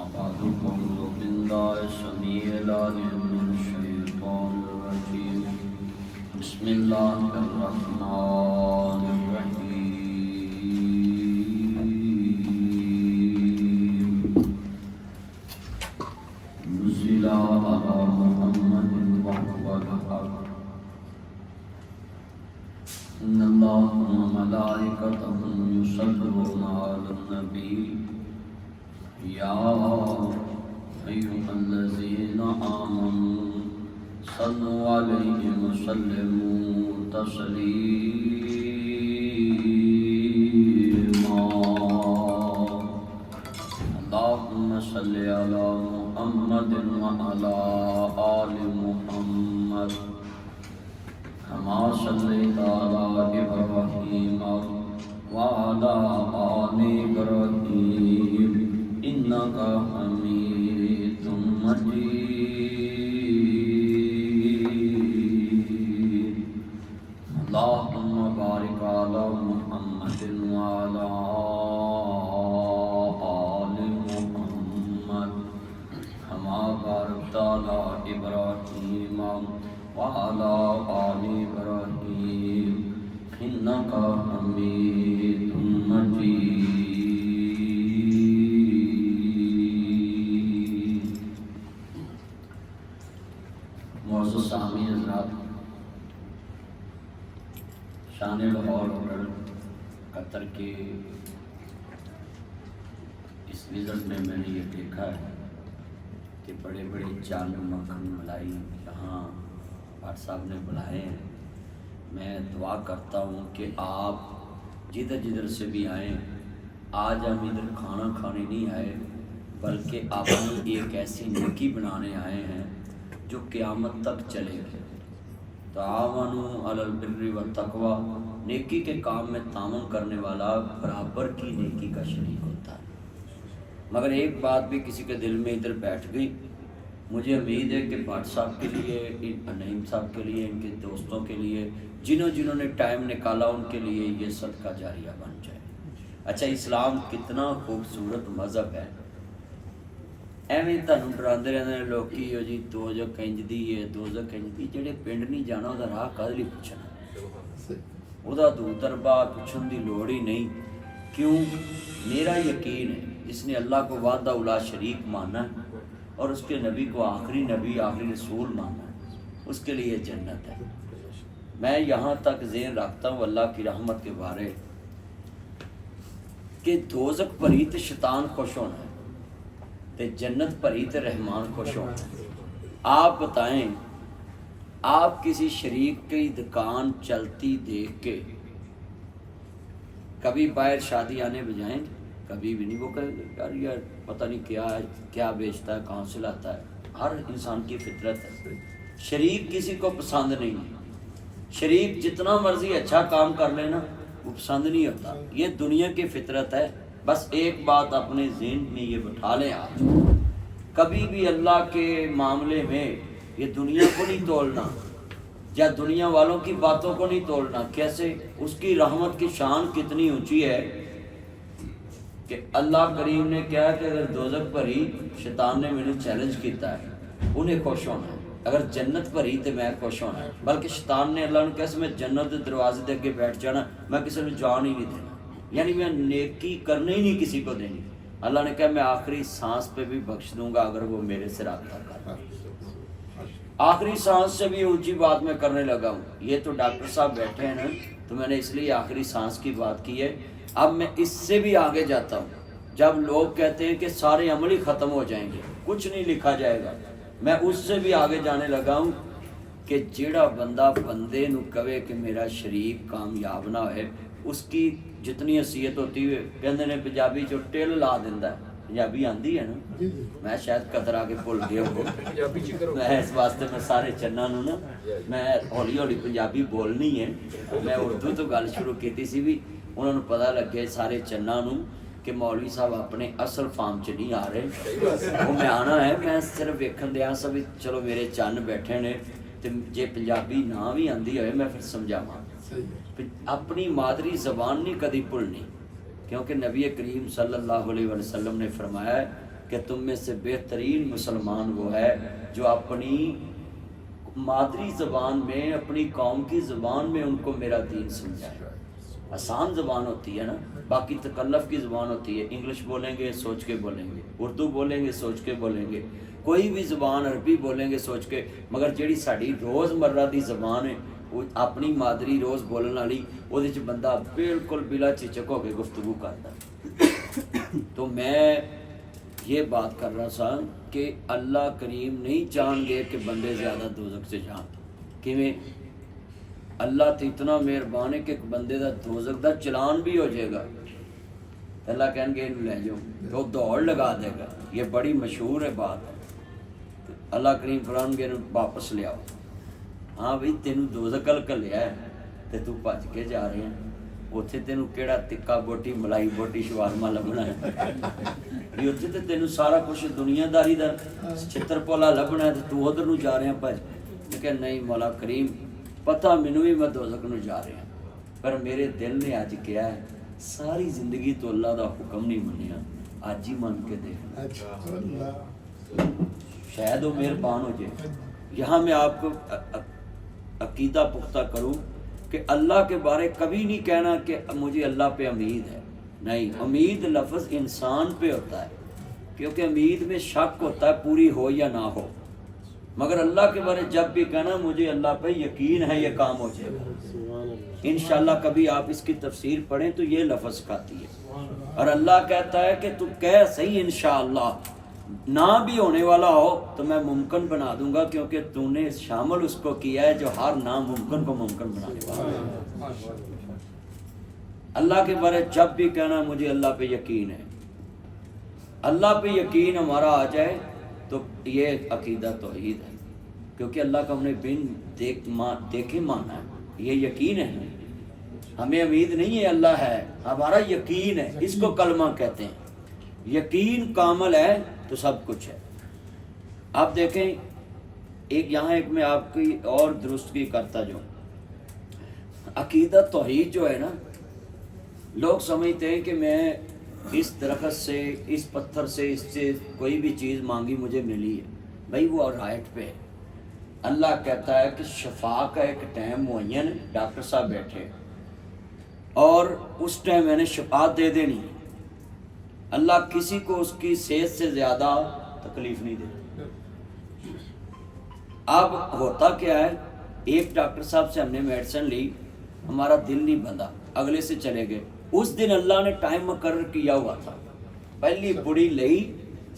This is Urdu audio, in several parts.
بعد أعوذ بالله السميع العليم من الشيطان الرجيم بسم الله الرحمن الرحيم نزل على محمد وهو الحق إن الله وملائكته يصلون على النبي يا أيها الذين آمنوا صلوا عليه وسلموا تسليما اللهم صل على محمد وعلى آل محمد كما صليت على إبراهيم وعلى آل إبراهيم إنك حميد مجيد اللهم بارك على محمد وعلى آل محمد كما باركت على إبراهيم وعلى آل إبراهيم إنك حميد مجيد معزز سامعین حضرات، شان لاہور اور قطر کے اس وزٹ میں نے یہ دیکھا ہے کہ بڑے بڑے چاند مکھن ملائی یہاں بھٹ صاحب نے بلائے ہیں۔ میں دعا کرتا ہوں کہ آپ جدھر جدھر سے بھی آئیں، آج ہم ادھر کھانا کھانے نہیں آئے بلکہ اپنی ایک ایسی نیکی بنانے آئے ہیں جو قیامت تک چلے گی۔ تعاونوا علی البر والتقوی، نیکی کے کام میں تعاون کرنے والا برابر کی نیکی کا شریک ہوتا ہے۔ مگر ایک بات بھی کسی کے دل میں ادھر بیٹھ گئی، مجھے امید ہے کہ بھٹ صاحب کے لیے، نعیم صاحب کے لیے، ان کے دوستوں کے لیے، جنہوں نے ٹائم نکالا، ان کے لیے یہ صدقہ جاریہ بن جائے۔ اچھا، اسلام کتنا خوبصورت مذہب ہے۔ ایویں تانوں ڈراندے رہندے نے لوگ کہ جی دوزخ انج دی ہے، دوزخ انج دی، جڑے پنڈ نہیں جانا وہ راہ کدے لئی پوچھنا، وہ دور دربار پوچھن دی لوڑ ہی نہیں۔ کیوں؟ میرا یقین ہے جس نے اللہ کو وحدہ لا شریک مانا ہے اور اس کے نبی کو آخری نبی آخری رسول مانا ہے، اس کے لیے جنت ہے۔ میں یہاں تک ذہن رکھتا ہوں اللہ کی رحمت کے بارے کہ دوزخ پری تے شیطان خوش ہونا ہے تے جنت پری تے رحمان خوش ہونا ہے۔ آپ بتائیں، آپ کسی شریک کی دکان چلتی دیکھ کے کبھی باہر شادی آنے بجائیں گے؟ کبھی بھی نہیں۔ وہ کہے یار یار پتہ نہیں کیا ہے، کیا بیچتا ہے، کہاں سے لاتا ہے۔ ہر انسان کی فطرت ہے، شریک کسی کو پسند نہیں ہے۔ شریک جتنا مرضی اچھا کام کر لینا وہ پسند نہیں ہوتا، یہ دنیا کی فطرت ہے۔ بس ایک بات اپنے ذہن میں یہ بٹھا لیں، آج کبھی بھی اللہ کے معاملے میں یہ دنیا کو نہیں تولنا یا دنیا والوں کی باتوں کو نہیں تولنا۔ کیسے؟ اس کی رحمت کی شان کتنی اونچی ہے کہ اللہ کریم نے کہا کہ اگر دوزخ بھری شیطان نے میں نے چیلنج کیتا ہے، انہیں خوش ہونا ہے، اگر جنت بھری تو میں خوش ہونا ہے۔ بلکہ شیطان نے اللہ نے کہا میں جنت کے دروازے دے اگے بیٹھ جانا، میں کسی نے جان ہی نہیں دینا، یعنی میں نیکی کرنے ہی نہیں کسی کو دینی۔ اللہ نے کہا میں آخری سانس پہ بھی بخش دوں گا اگر وہ میرے سے رابطہ کر۔ آخری سانس سے بھی اونچی بات میں کرنے لگا ہوں۔ یہ تو ڈاکٹر صاحب بیٹھے ہیں نا، تو میں نے اس لیے آخری سانس کی بات کی ہے۔ اب میں اس سے بھی آگے جاتا ہوں۔ جب لوگ کہتے ہیں کہ سارے عمل ہی ختم ہو جائیں گے، کچھ نہیں لکھا جائے گا، میں اس سے بھی آگے جانے لگا ہوں کہ جیڑا بندہ بندے نو کہے کہ میرا شریک کامیاب نہ ہوئے، اس کی جتنی حیثیت ہوتی ہے، کہندے نے پنجابی جو ٹل لا دیندا ہے۔ پنجابی آندی ہے نا، میں شاید قطر آ کے بھول گیا ہوں، میں اس واسطے میں سارے چناں نو نا میں ہولی ہولی پنجابی بولنی ہے۔ میں اردو تو گل شروع کیتی سی بھی انہوں نے پتہ لگے سارے چناں نو کہ مولوی صاحب اپنے اصل فارم چ نہیں آ رہے، وہ میں آنا ہے، میں صرف ویکھن دیا سا بھی چلو میرے چن بیٹھے نے، تے جے پنجابی نہ بھی آندی ہوئے میں پھر سمجھاواں۔ اپنی مادری زبان نہیں کدی بھولنی، کیونکہ نبی کریم صلی اللہ علیہ وسلم نے فرمایا ہے کہ تم میں سے بہترین مسلمان وہ ہے جو اپنی مادری زبان میں، اپنی قوم کی زبان میں ان کو میرا دین سمجھائے۔ آسان زبان ہوتی ہے نا، باقی تکلف کی زبان ہوتی ہے، انگلش بولیں گے سوچ کے بولیں گے، اردو بولیں گے سوچ کے بولیں گے، کوئی بھی زبان عربی بولیں گے سوچ کے، مگر جیڑی ساڑی روز مرہ دی زبان ہے وہ اپنی مادری روز بولن والی، وہ بندہ بالکل بلا چچک ہو کے گفتگو کرتا ہے۔ تو میں یہ بات کر رہا تھا کہ اللہ کریم نہیں چاہیں گے کہ بندے زیادہ دوزخ سے جان، کیویں اللہ تو اتنا مہربان ہے کہ ایک بندے دا دوزخ دا چلان بھی ہو جائے گا، اللہ کہیں گے انہوں لے جاؤ تو وہ دوڑ لگا دے گا، یہ بڑی مشہور ہے بات ہے۔ اللہ کریم فرمان کے واپس لے آؤ، ہاں بھئی تینوں دوزخ لیا ہے تے تو بھج کے جا رہے ہیں، اتنے تینوں کیڑا تکا بوٹی ملائی بوٹی شوارما لبنا ہے، یہ اتنے تے تینوں سارا کچھ دنیا داری دا چھتر پولا لبنا ہے، تو ادھر نو جا رہے ہیں بھج کہ نہیں مولا کریم پتہ مینوں بھی میں دوزخ نو جا رہا ہوں، پر میرے دل نے اج کیا ہے ساری زندگی تو اللہ دا حکم نہیں منیا، اج ہی من کے دیکھ شاید وہ مہربان ہو جائے۔ یہاں میں آپ کو عقیدہ پختہ کروں کہ اللہ کے بارے کبھی نہیں کہنا کہ مجھے اللہ پہ امید ہے، نہیں، امید لفظ انسان پہ ہوتا ہے، کیونکہ امید میں شک ہوتا ہے پوری ہو یا نہ ہو، مگر اللہ کے بارے جب بھی کہنا مجھے اللہ پہ یقین ہے یہ کام ہو جائے گا۔ انشاءاللہ کبھی آپ اس کی تفسیر پڑھیں تو یہ لفظ کھاتی ہے، اور اللہ کہتا ہے کہ تو کہہ صحیح انشاءاللہ، نہ بھی ہونے والا ہو تو میں ممکن بنا دوں گا، کیونکہ تو نے شامل اس کو کیا ہے جو ہر ناممکن کو ممکن بنانے والا ہے۔ اللہ کے بارے جب بھی کہنا مجھے اللہ پہ یقین ہے، اللہ پہ یقین ہمارا آ جائے تو یہ عقیدہ توحید ہے، کیونکہ اللہ کا ہم نے بن دیکھے مانا ہے، یہ یقین ہے، ہمیں امید نہیں ہے اللہ ہے، ہمارا یقین ہے، اس کو کلمہ کہتے ہیں۔ یقین کامل ہے تو سب کچھ ہے۔ آپ دیکھیں ایک میں آپ کی اور درستگی کرتا جو عقیدہ توحید جو ہے نا، لوگ سمجھتے ہیں کہ میں اس درخت سے، اس پتھر سے، اس سے کوئی بھی چیز مانگی مجھے ملی ہے، بھائی وہ رائٹ پہ ہے۔ اللہ کہتا ہے کہ شفا کا ایک ٹائم معین، ڈاکٹر صاحب بیٹھے اور اس ٹائم میں نے شفا دے دینی ہے، اللہ کسی کو اس کی صحت سے زیادہ تکلیف نہیں دے۔ اب ہوتا کیا ہے، ایک ڈاکٹر صاحب سے ہم نے میڈیسن لی، ہمارا دل نہیں بندھا، اگلے سے چلے گئے، اس دن اللہ نے ٹائم مقرر کیا ہوا تھا، پہلی پڑی لئی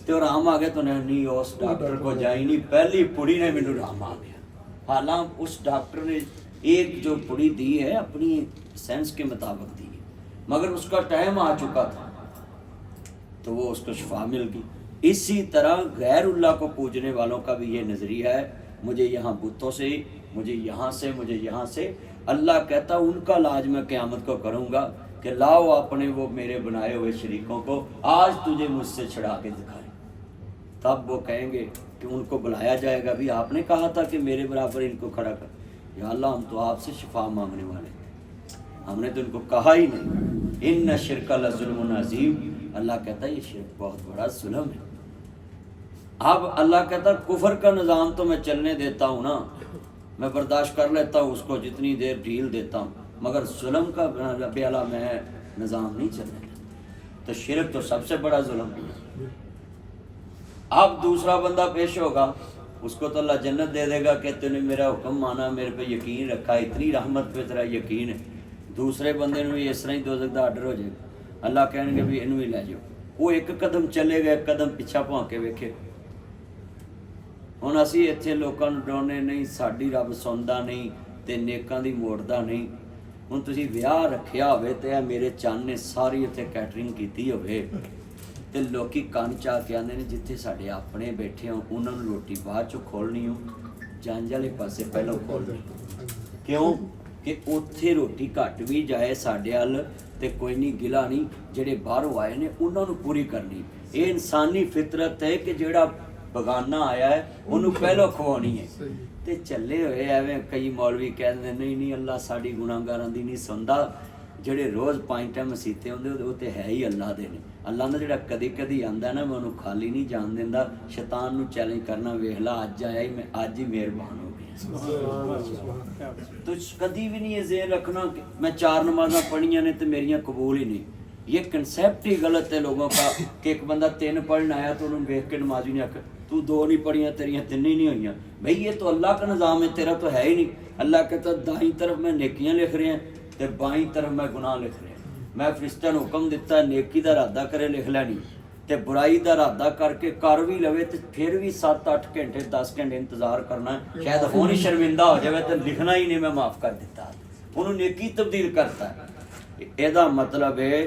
تو آرام آ گیا، تو نہیں اس ڈاکٹر کو جائی نہیں، پہلی پڑی نے میرے آرام آ گیا، حالانکہ اس ڈاکٹر نے ایک جو پڑی دی ہے اپنی سینس کے مطابق دی ہے، مگر اس کا ٹائم آ چکا تھا تو وہ اس کو شفا مل گئی۔ اسی طرح غیر اللہ کو پوجنے والوں کا بھی یہ نظریہ ہے، مجھے یہاں بتوں سے، مجھے یہاں سے، مجھے یہاں سے، اللہ کہتا ان کا علاج میں قیامت کو کروں گا کہ لاؤ اپنے وہ میرے بنائے ہوئے شریکوں کو، آج تجھے مجھ سے چھڑا کے دکھائیں۔ تب وہ کہیں گے کہ ان کو بلایا جائے گا، بھی آپ نے کہا تھا کہ میرے برابر ان کو کھڑا کر، یا اللہ ہم تو آپ سے شفا مانگنے والے تھے، ہم نے تو ان کو کہا ہی نہیں، ان شرک لظلم عظیم۔ اللہ کہتا ہے یہ شرک بہت بڑا ظلم ہے۔ اب اللہ کہتا ہے کفر کا نظام تو میں چلنے دیتا ہوں نا، میں برداشت کر لیتا ہوں اس کو، جتنی دیر ڈھیل دیتا ہوں، مگر ظلم کا بیالہ میں نظام نہیں چلنے دیتا، تو شرک تو سب سے بڑا ظلم ہے۔ اب دوسرا بندہ پیش ہوگا، اس کو تو اللہ جنت دے دے گا کہ تو نے میرا حکم مانا، میرے پہ یقین رکھا، اتنی رحمت پہ تیرا یقین ہے۔ دوسرے بندے نے بھی اس طرح ہی دوزخ دا آرڈر ہو جائے گا، اللہ کہیں گے بھی انہوں ہی لے جاؤ، وہ ایک قدم چلے گا، ایک قدم پیچھا پہن کے ویکھے۔ ہن اسی اتنے لوکاں نوں ڈراؤنے نہیں، ساڈی رب سندا نہیں تے نیکاں دی موڑدا نہیں۔ ہن تسی ویاہ رکھیا ہوئے تے میرے چان نے ساری اتنے کیٹرنگ کیتی ہوئے تے لوکی کان چاہ کے آندے نے جتھے ساڈے اپنے بیٹھے ہوں انہاں نوں روٹی بعد چوں کھولنی ہو، جنج والے پاسے پہلو کھولنی، کیوں کہ اوتھے روٹی گھٹ بھی جائے ساڈے ال تے کوئی نہیں، گلا نہیں، جڑے باہروں آئے نے انہاں نوں پوری کرنی۔ یہ انسانی فطرت ہے کہ جڑا بگانہ آیا ہے انہوں پہلو کھوانی ہے۔ تے چلے ہوئے ایویں کئی مولوی کہندے نہیں اللہ ساڈی گناہگاراں دی نہیں سندا، ਜਿਹੜੇ ਰੋਜ਼ 5 ਟਾਈਮ ਮਸੀਤੇ ਹੁੰਦੇ ਉਹ ਤੇ ਹੈ ਹੀ ਅੱਲਾ ਦੇ ਨੇ। ਅੱਲਾ ਦਾ ਜਿਹੜਾ ਕਦੀ ਕਦੀ ਆਂਦਾ ਨਾ, ਮੈਂ ਉਹਨੂੰ ਖਾਲੀ ਨਹੀਂ ਜਾਣ ਦਿੰਦਾ। ਸ਼ੈਤਾਨ ਨੂੰ ਚੈਲੰਜ ਕਰਨਾ, ਵੇਖ ਲਾ ਅੱਜ ਆਇਆ ਹੀ, ਮੈਂ ਅੱਜ ਹੀ ਮਿਹਰਬਾਨ ਹੋ ਗਿਆ। ਤੂੰ ਕਦੀ ਵੀ ਨਹੀਂ ਇਹ ਜ਼ੇਨ ਰੱਖਣਾ کہ میں 4 نمازاں پڑھیاں نے تو میریاں قبول ہی نہیں۔ یہ کنسیپٹ ہی غلط ہے لوگوں کا کہ ایک بندہ 3 پڑھنا آیا تو انہوں دیکھ کے نمازی نہیں آکھا تو 2 نہیں پڑھیاں تیریاں 3 ہی نہیں ہوئیاں۔ بھئی یہ تو اللہ کا نظام ہے، تیرا تو ہے ہی نہیں۔ اللہ کہتا دائیں طرف میں نیکیاں لکھ رہے ہیں تے بائیں طرف میں گناہ لکھ رہے ہیں۔ میں فرشتہ نے حکم دیتا ہے نیکی دا ارادہ کرے لکھ لینی تے برائی دا ارادہ کر کے کر بھی لوے تے پھر بھی 7-8 گھنٹے 10 گھنٹے انتظار کرنا ہے، شاید ہون ہی شرمندہ ہو جائے تو لکھنا ہی نہیں میں معاف کر دیتا، انہوں نیکی تبدیل کرتا ہے۔ ایدہ مطلب ہے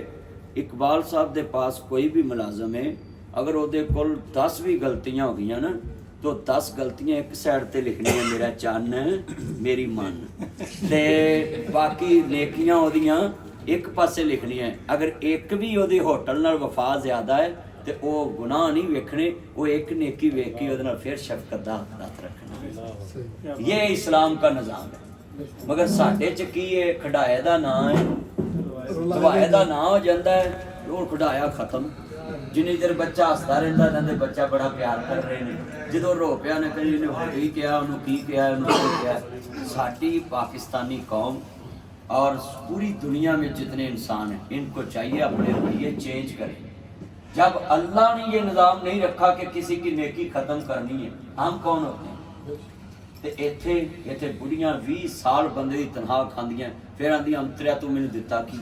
اقبال صاحب دے پاس کوئی بھی ملازم ہے، اگر وہ دے کل 10 بھی غلطیاں ہو گئی نا تو 10 غلطیاں ایک سائڈ تے لکھنی ہیں، میرا چن میری من تے باقی نیکیاں ہو دیاں ایک پاسے لکھنی ہیں۔ اگر ایک بھی وہ دے ہوٹل نال وفا زیادہ ہے تو وہ گناہ نہیں ویکھنے، وہ ایک نیکی ویکھی وہ پھر شفقت دا ہاتھ رکھنا۔ یہ اسلام کا نظام ہے۔ مگر ساڈے چ کی ہے، کھڈائے دا نام ہے، دعائے دا نام ہو جاندہ ہے، وہ کھڈایا ختم۔ جنہیں دیر بچہ ہستا رہتا ہے بچہ بڑا پیار کر رہے ہیں، جدو رو پیا نے کہیں انہوں کی کیا، انہوں کی کیا، انہوں کی کیا۔ ساڈی پاکستانی قوم اور پوری دنیا میں جتنے انسان ہیں ان کو چاہیے اپنے رویے چینج کریں۔ جب اللہ نے یہ نظام نہیں رکھا کہ کسی کی نیکی ختم کرنی ہے، ہم کون ہوتے ہیں؟ تے ایتھے بڑیاں 20 سال بندے دی تنہا کھاندیاں، پھر آندیاں انتریا تو میں نے دیتا کی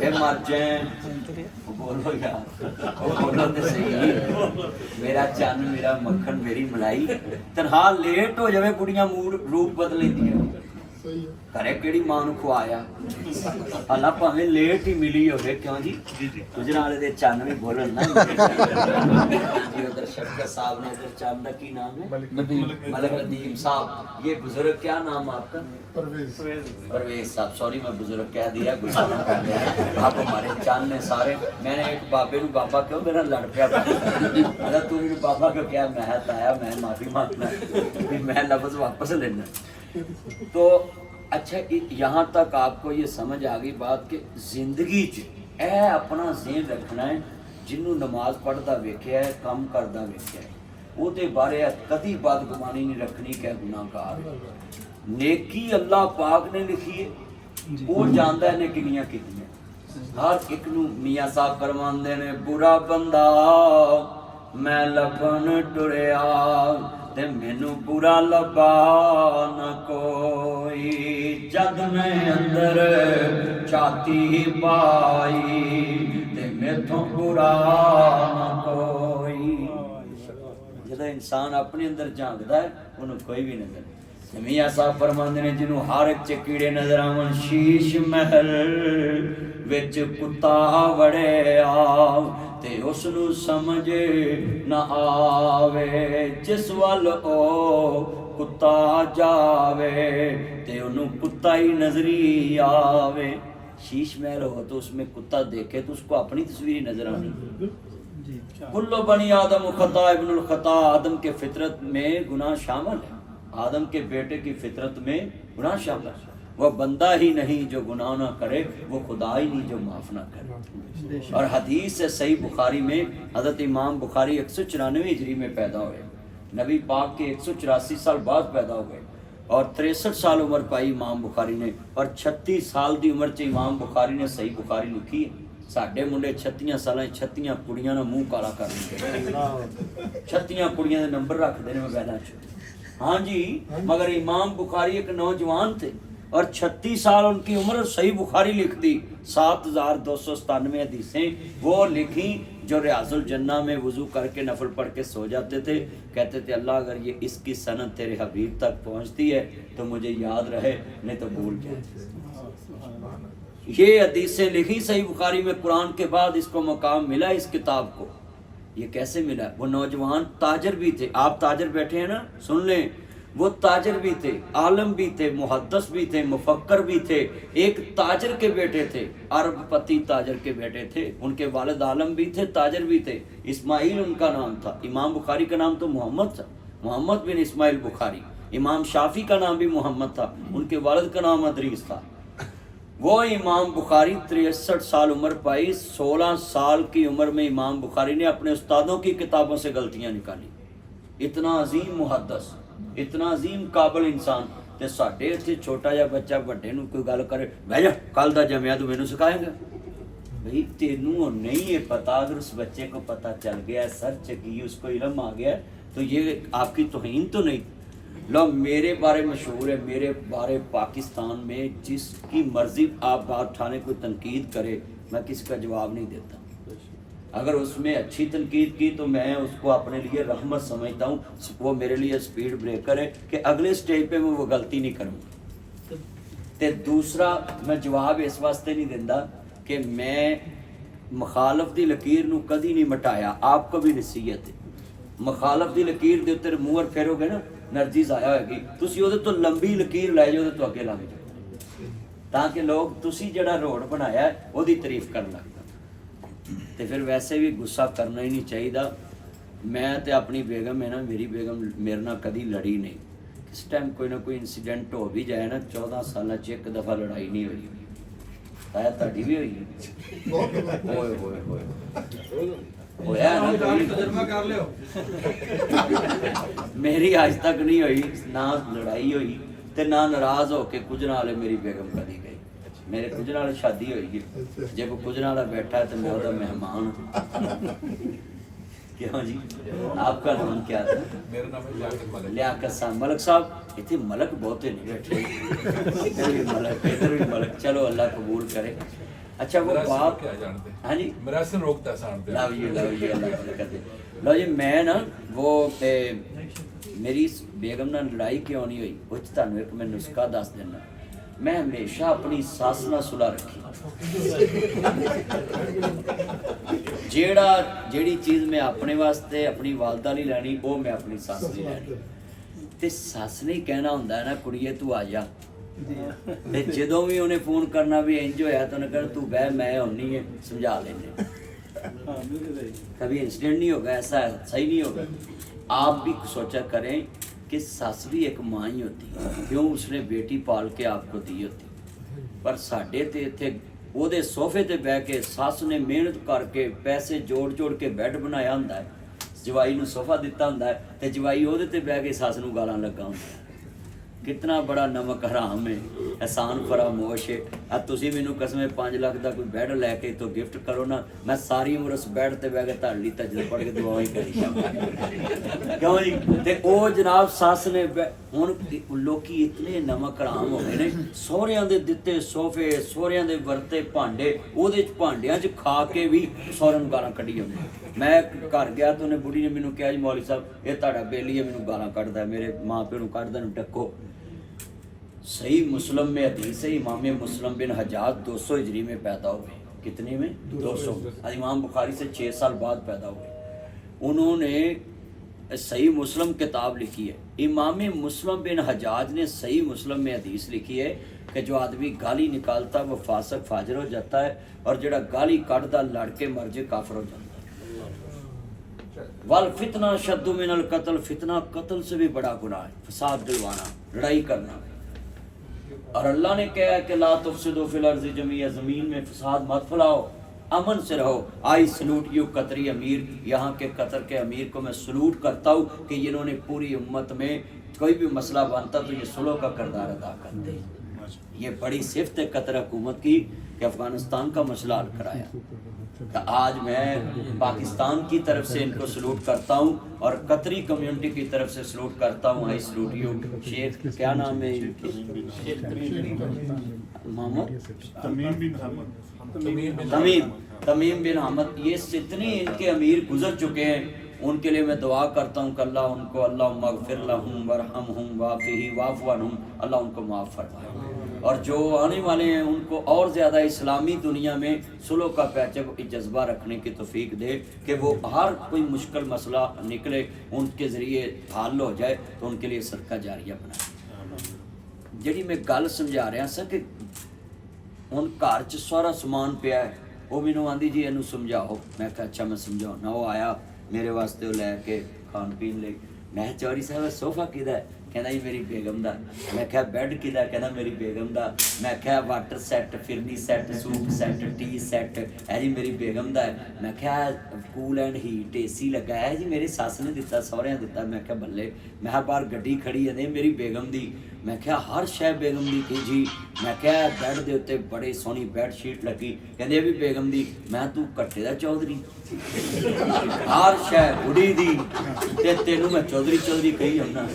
اے مر جائیں۔ بولو یار، بولو تے صحیح، میرا چن میرا مکھن میری ملائی۔ تنہا لیٹ ہو جائے بڑیاں موڈ روپ بدلیں دیاں، کرے کیڑی ماں نو کھوایا، اللہ پاویں لیٹ ہی ملی ہوگی۔ کیوں جی گجرالے دے چن بھی بولن نا جی، ادھر شفقت صاحب نے، ادھر چن دا کی نام ہے ملک ندیم صاحب۔ یہ بزرگ کیا نام آپ کا؟ پرویز صاحب، سوری میں بزرگ کہہ دیا، گزارا کر دیا۔ آپ ہمارے چند نے سارے۔ میں نے ایک بابے نو بابا کیوں میرا لڑ پیا، اگر تو میرے بابا کو کیا، میں تایا میں معافی مانگنا، میں لفظ واپس لینا۔ تو اچھا یہاں تک آپ کو یہ سمجھ آ گئی بات کہ زندگی اے اپنا ذہن رکھنا ہے، جنوں نماز پڑھدا ویکھیا ہے، کام کردا ویکھیا ہے، وہ دے بارے کدی بدگمانی نہیں رکھنی کہ گناہگار ہے۔ نیکی اللہ پاک نے لکھی ہے، وہ جاندا ہے نے کنیاں کتنیاں۔ ہر ایک نو میاں صاحب فرماندے نے برا بندہ میں لبن ٹریا تے مینوں برا لبا نہ کوئی، جد میں اندر چھاتی پائی تے میتھوں برا نہ کوئی۔ جدہ انسان اپنے اندر جھانکدا ہے انہوں کوئی بھی نظر نہیں۔ میاں صاحب فرماندے نے جنوں ہر ایک چکیڑے نظر آون، شیش محل وچ کتا وڑیا تے اس نو سمجھ نہ آوے، جس وال او کتا جاوے تے انہوں کتا ہی نظری آوے۔ شیش محل ہو تو اس میں کتا دیکھے تو اس کو اپنی تصویر نظر آنی۔ کلو بنی آدم خطا ابن الخطا، آدم کے فطرت میں گناہ شامل ہے، آدم کے بیٹے کی فطرت میں گناہ شامل ہے۔ وہ بندہ ہی نہیں جو گناہ نہ کرے، وہ خدا ہی نہیں جو معاف نہ کرے۔ اور حدیث ہے صحیح بخاری میں، حضرت امام بخاری 194 ہجری میں پیدا ہوئے، نبی پاک کے 184 سال بعد پیدا ہوئے، اور 63 سال عمر پائی امام بخاری نے، اور 36 سال دی عمر چ امام بخاری نے صحیح بخاری لکھی ہے۔ ساڈے منڈے 36 سالاں 36 کڑیاں نہ منہ کالا کر لیں، 36 کڑیاں دے نمبر رکھ دینے موبائلاں چ۔ ہاں جی، مگر امام بخاری ایک نوجوان تھے اور 36 سال ان کی عمر، صحیح بخاری لکھ دی، 7297 حدیثیں وہ لکھی جو ریاض الجنہ میں وضو کر کے نفل پڑھ کے سو جاتے تھے، کہتے تھے اللہ اگر یہ اس کی سند تیرے حبیب تک پہنچتی ہے تو مجھے یاد رہے، نہیں تو بھول جائے۔ یہ حدیثیں لکھی صحیح بخاری میں، قرآن کے بعد اس کو مقام ملا اس کتاب کو۔ یہ کیسے ملا؟ وہ نوجوان تاجر بھی تھے، آپ تاجر بیٹھے ہیں نا، سن لیں، وہ تاجر بھی تھے، عالم بھی تھے، محدث بھی تھے، مفکر بھی تھے، ایک تاجر کے بیٹے تھے، عرب پتی تاجر کے بیٹے تھے، ان کے والد عالم بھی تھے، تاجر بھی تھے، اسماعیل ان کا نام تھا۔ امام بخاری کا نام تو محمد تھا، محمد بن اسماعیل بخاری۔ امام شافعی کا نام بھی محمد تھا، ان کے والد کا نام ادریس تھا۔ وہ امام بخاری 63 سال عمر پائی، 16 سال کی عمر میں امام بخاری نے اپنے استادوں کی کتابوں سے غلطیاں نکالی. اتنا عظیم محدث، اتنا عظیم قابل انسان، تے ساڈے اتنے چھوٹا جہا بچہ بڑے نو کوئی گل کرے بہ جا کل دا جمعہ تو مینوں سکھائے گا. بھائی تینوں نہیں ہے پتا، اگر اس بچے کو پتہ چل گیا ہے، سر چکی، اس کو علم آ گیا تو یہ آپ کی توہین تو نہیں. لو میرے بارے مشہور ہے، میرے بارے پاکستان میں جس کی مرضی آپ بات اٹھانے کو تنقید کرے میں کسی کا جواب نہیں دیتا. اگر اس میں اچھی تنقید کی تو میں اس کو اپنے لیے رحمت سمجھتا ہوں، وہ میرے لیے سپیڈ بریکر ہے کہ اگلے سٹیج پہ میں وہ غلطی نہیں کروں. تے دوسرا میں جواب اس واسطے نہیں دینا کہ میں مخالف دی لکیر نو کدی نہیں مٹایا. آپ کو بھی نصیحت ہے، مخالف دی لکیر دے اتر منہ پھیرو گے نا انرجی ضائع ہوئے گی. تسی وہ تو لمبی لکیر لے جاؤ تو اگے لگ جاؤ تاکہ لوگ تسی جڑا روڈ بنایا ہے وہ دی تعریف کرن لگ جاؤ. تے پھر ویسے بھی غصہ کرنا ہی نہیں چاہیے. میں تے اپنی بیگم ہے نا، میری بیگم میرے نہ کدی لڑی نہیں. کس ٹائم کوئی نہ کوئی انسیڈنٹ ہو بھی جائے نا، 14 سالہ ایک دفعہ لڑائی نہیں ہوئی. آیا تہاڈی بھی ہوئی ہے؟ ہوئے ہوئے ہوئے ہویا نا تجربہ کر لیو. میری آج تک نہیں ہوئی، نہ لڑائی ہوئی تے نہ ناراض ہو کے کچھ نال میری بیگم کدی گئی. میرے کچھ نال شادی ہوئی ہے، جب کچھ نال بیٹھا ہے تو میں وہ مہمان ہوں. کیوں جی آپ کا نام کیا تھا؟ میرا نام ہے لیاقت صاحب. ملک صاحب اتنے ملک بہتے نہیں بیٹھے، ادھر بھی ملک ادھر بھی ملک. چلو اللہ قبول کرے. اچھا وہ بات ہاں جی لو جی اللہ برکت دے. لو جی میں نا وہ میری بیگم نال لڑائی کیوں نہیں ہوئی، وہ تمہیں ایک میں نسخہ دس دینا. میں ہمیشہ اپنی ساس نال صلح رکھی. جیڑی چیز میں اپنے واسطے اپنی والدہ نہیں لینی وہ میں اپنی ساس نہیں لینی. تے ساس نے کہنا ہوندا ہے نا کڑیے تو آ جا. تے جدوں بھی انہیں فون کرنا بھی انج ہویا تو انہیں کہنا تو بہ میں ہونی ہے سمجھا لینے. کبھی انسیڈنٹ نہیں ہوگا ایسا ہے، صحیح نہیں ہوگا. آپ بھی سوچا کریں کہ ساس بھی ایک ماں ہی ہوتی ہے، کیوں اس نے بیٹی پال کے آپ کو دی ہوتی. پر ساڈے تے اتنے وہ دے صوفے تے بہ کے ساس نے محنت کر کے پیسے جوڑ جوڑ کے بیڈ بنایا ہوندا ہے، جوائی نو صوفہ دتا ہوندا ہے تے جوائی وہ تے بہ کے ساس نو گالاں لگا ہوندا ہے. کتنا بڑا نمک حرام ہے، احسان فراموش ہے. اب تسی مینوں قسم 5 لاکھ دا کوئی بیڈ لے کے تو گفٹ کرو نا، میں ساری عمر اس بیڈ تے بہ کے تہاڈے لئی تہجد پڑھ کے دعائیں کری جاواں. کیوں جی تے او جناب ساس نے ہن لوکی اتنے نمک حرام ہو گئے نے، سہریاں دے دتے صوفے، سہریاں دے ورتے بھانڈے، او دے بھانڈیاں چ کھا کے بھی سہرے نوں گالاں کڈی ہوندے. میں گھر گیا تو انہیں بڑھی نے مینوں کہا جی مولوی صاحب یہ تہاڈا بیلی ہے مینوں گالاں کڈدا ہے، میرے ماں پیو نوں کڈدا نوں ڈکو. صحیح مسلم میں حدیث ہے، امام مسلم بن حجاج 200 ہجری میں پیدا ہوئے. کتنے میں؟ 200. امام بخاری سے 6 سال بعد پیدا ہوئے. انہوں نے صحیح مسلم کتاب لکھی ہے. امام مسلم بن حجاج نے صحیح مسلم میں حدیث لکھی ہے کہ جو آدمی گالی نکالتا وہ فاسق فاجر ہو جاتا ہے، اور جڑا گالی کاٹتا لڑ کے مر جائے کافر ہو جاتا ہے. والفتنہ شد من القتل، فتنہ قتل سے بھی بڑا گناہ ہے، فساد دلوانا، لڑائی کرنا. اور اللہ نے کہا ہے کہ لا تفسدوا فی الارض جميعا، زمین میں فساد مت پھیلاؤ، امن سے رہو. آئی سلوٹ یو قطری امیر، یہاں کے قطر کے امیر کو میں سلوٹ کرتا ہوں کہ انہوں نے پوری امت میں کوئی بھی مسئلہ بنتا تو یہ صلح کا کردار ادا کرتے ہیں. یہ بڑی صفت ہے قطر حکومت کی کہ افغانستان کا مسئلہ حل کرایا. تو آج میں پاکستان کی طرف سے ان کو سلوٹ کرتا ہوں اور قطری کمیونٹی کی طرف سے سلوٹ کرتا ہوں. آئی سلوٹ یو. شیخ کیا نام ہے محمد تمیم بن حمد. یہ اتنے ان کے امیر گزر چکے ہیں، ان کے لیے میں دعا کرتا ہوں کہ اللہ ان کو اللہم اغفر لہم ورحمہم واعف عنہم، اللہ ان کو معاف فرمائے. اور جو آنے والے ہیں ان کو اور زیادہ اسلامی دنیا میں صلح کا پیچب جذبہ رکھنے کی توفیق دے کہ وہ ہر کوئی مشکل مسئلہ نکلے ان کے ذریعے حل ہو جائے تو ان کے لیے صدقہ جاریہ بنائے. جڑی میں گل سمجھا رہا سا کہ ہن گھر چ سارا سامان پیا ہے، وہ مینوں آندی جی اینوں سمجھاؤ. میں کہا اچھا میں سمجھاؤنا. وہ آیا میرے واسطے وہ لے کے کھان پین لے. میں چوری صاحب صوفہ کدھر ہے؟ ਕਹਿੰਦਾ ਜੀ ਮੇਰੀ ਬੇਗਮ ਦਾ। ਮੈਂ ਕਿਹਾ ਬੈੱਡ ਕਿਹਦਾ? ਕਹਿੰਦਾ ਮੇਰੀ ਬੇਗਮ ਦਾ। ਮੈਂ ਕਿਹਾ water set, phirni set, soup set, tea set ਹੈ ਜੀ ਮੇਰੀ ਬੇਗਮ ਦਾ ਹੈ। ਮੈਂ ਕਿਹਾ ਕੂਲ ਐਂਡ ਹੀਟ AC ਲੱਗਾ ਹੈ ਜੀ ਮੇਰੀ ਸੱਸ ਨੇ ਦਿੱਤਾ, ਸਹੁਰਿਆਂ ਦਿੱਤਾ। ਮੈਂ ਕਿਹਾ ਬੱਲੇ। ਮੈਂ ਕਿਹਾ ਬਾਹਰ ਗੱਡੀ ਖੜੀ ਹੈ ਮੇਰੀ ਬੇਗਮ ਦੀ। ਮੈਂ ਕਿਹਾ ਹਰ ਸ਼ੈ ਬੇਗਮ ਦੀ ਕੀ ਜੀ। ਮੈਂ ਕਿਹਾ ਬੈੱਡ ਦੇ ਉੱਤੇ ਬੜੀ ਸੋਹਣੀ ਬੈੱਡ ਸ਼ੀਟ ਲੱਗੀ। ਕਹਿੰਦੇ ਇਹ ਵੀ ਬੇਗਮ ਦੀ। ਮੈਂ ਤੂੰ ਕੱਟੇ ਦਾ ਚੌਧਰੀ, ਹਰ ਸ਼ੈ ਬੁੜੀ ਦੀ ਤੇ ਤੈਨੂੰ ਮੈਂ ਚੌਧਰੀ ਕਹੀ ਹੁੰਦਾ।